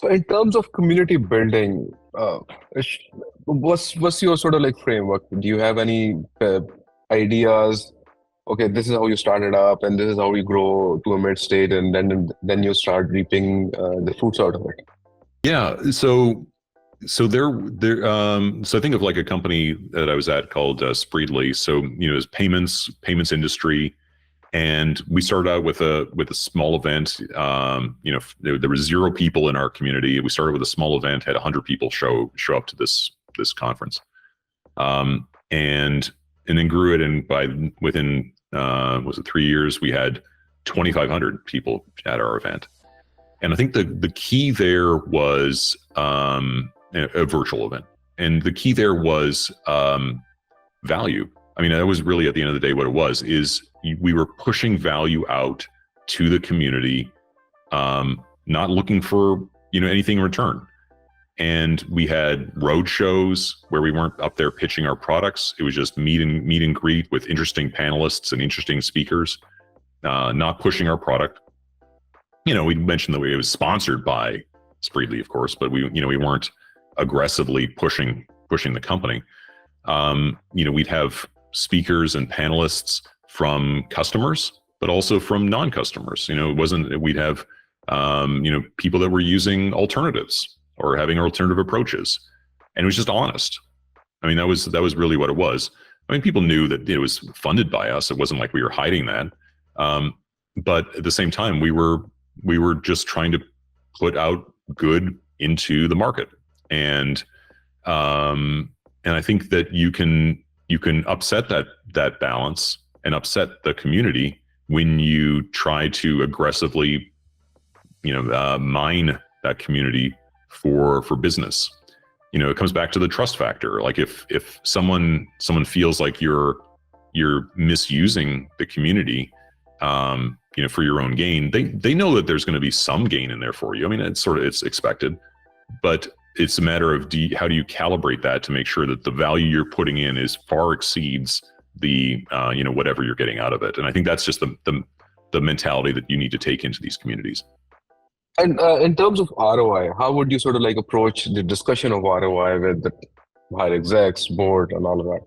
So in terms of community building, Ish, what's your sort of like framework? Do you have any ideas? Okay, this is how you started up, and this is how you grow to a mid state, and then you start reaping the fruits out of it. Yeah. So I think of like a company that I was at called Spreedly. So, it's payments industry. And we started out with a small event. There was 0 people in our community. We started with a small event, had 100 people show up to this conference, and then grew it. And within was it 3 years, we had 2,500 people at our event. And I think the key there was a virtual event, and the key there was value. I mean, that was really at the end of the day what it was, is we were pushing value out to the community, not looking for, anything in return. And we had road shows where we weren't up there pitching our products. It was just meet and greet with interesting panelists and interesting speakers, not pushing our product. We mentioned that it was sponsored by Spreedly, of course, but we weren't aggressively pushing the company. We'd have speakers and panelists from customers, but also from non-customers. We'd have, people that were using alternatives or having alternative approaches, and it was just honest. I mean, that was really what it was. I mean, people knew that it was funded by us. It wasn't like we were hiding that. But at the same time, we were just trying to put out good into the market. And I think that you can upset that balance and upset the community when you try to aggressively, mine that community for business. It comes back to the trust factor. Like if someone feels like you're misusing the community, for your own gain, they know that there's going to be some gain in there for you. I mean, it's expected, but it's a matter of how do you calibrate that to make sure that the value you're putting in is far exceeds the whatever you're getting out of it. And I think that's just the mentality that you need to take into these communities. And in terms of ROI, how would you sort of like approach the discussion of ROI with the higher execs, board, and all of that?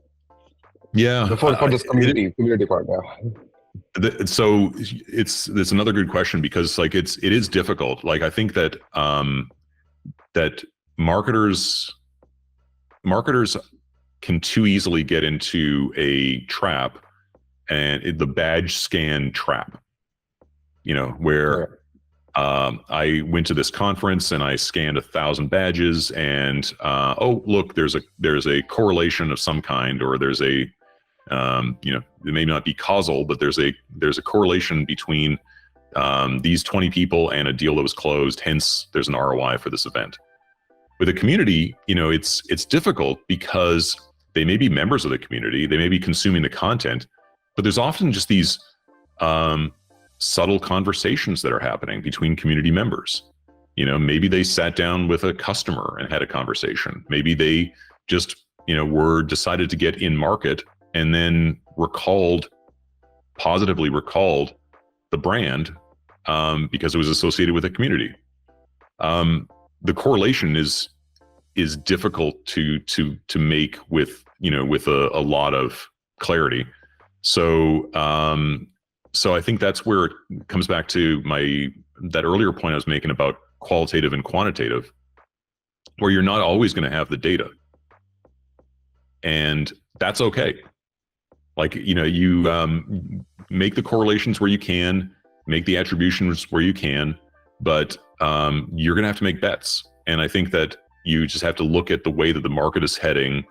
Yeah, For this community part, yeah. So it's another good question, because like it is difficult. Like I think that that marketers can too easily get into a trap, and the badge scan trap. Where I went to this conference and I scanned 1,000 badges, and oh look, there's a correlation of some kind, or there's a it may not be causal, but there's a correlation between these 20 people and a deal that was closed. Hence, there's an ROI for this event. With a community, it's difficult because they may be members of the community, they may be consuming the content, but there's often just these subtle conversations that are happening between community members. Maybe they sat down with a customer and had a conversation. Maybe they just were decided to get in market, and then positively recalled the brand because it was associated with a community. The correlation is difficult to make with a lot of clarity. So I think that's where it comes back to that earlier point I was making about qualitative and quantitative, where you're not always going to have the data, and that's okay. Like, you make the correlations where you can, make the attributions where you can, but you're going to have to make bets. And I think that you just have to look at the way that the market is heading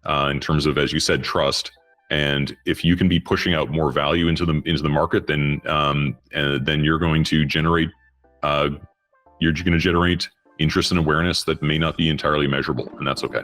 in terms of, as you said, trust. And if you can be pushing out more value into the market, then you're going to generate interest and awareness that may not be entirely measurable, and that's okay.